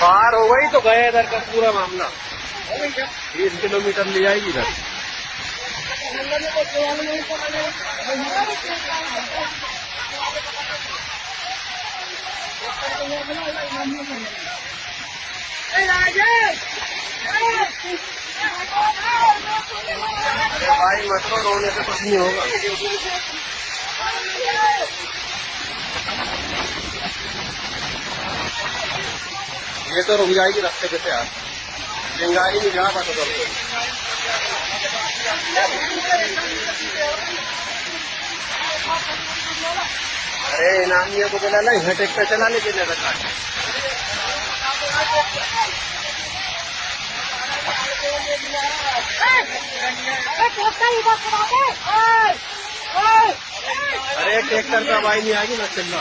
पार हो गई तो गए इधर का पूरा मामला। 20 किलोमीटर ले जाएगी इधर। भाई मत रो, रोने से कुछ नहीं होगा। ये तो रुक जाएगी रास्ते पे से यार, चिंगारी में जा पाता तो। अरे नानिया को बोला ना यहाँ ट्रैक्टर चला लेके जा रखा है। अरे ट्रैक्टर पे आवाज नहीं आएगी ना, चलना।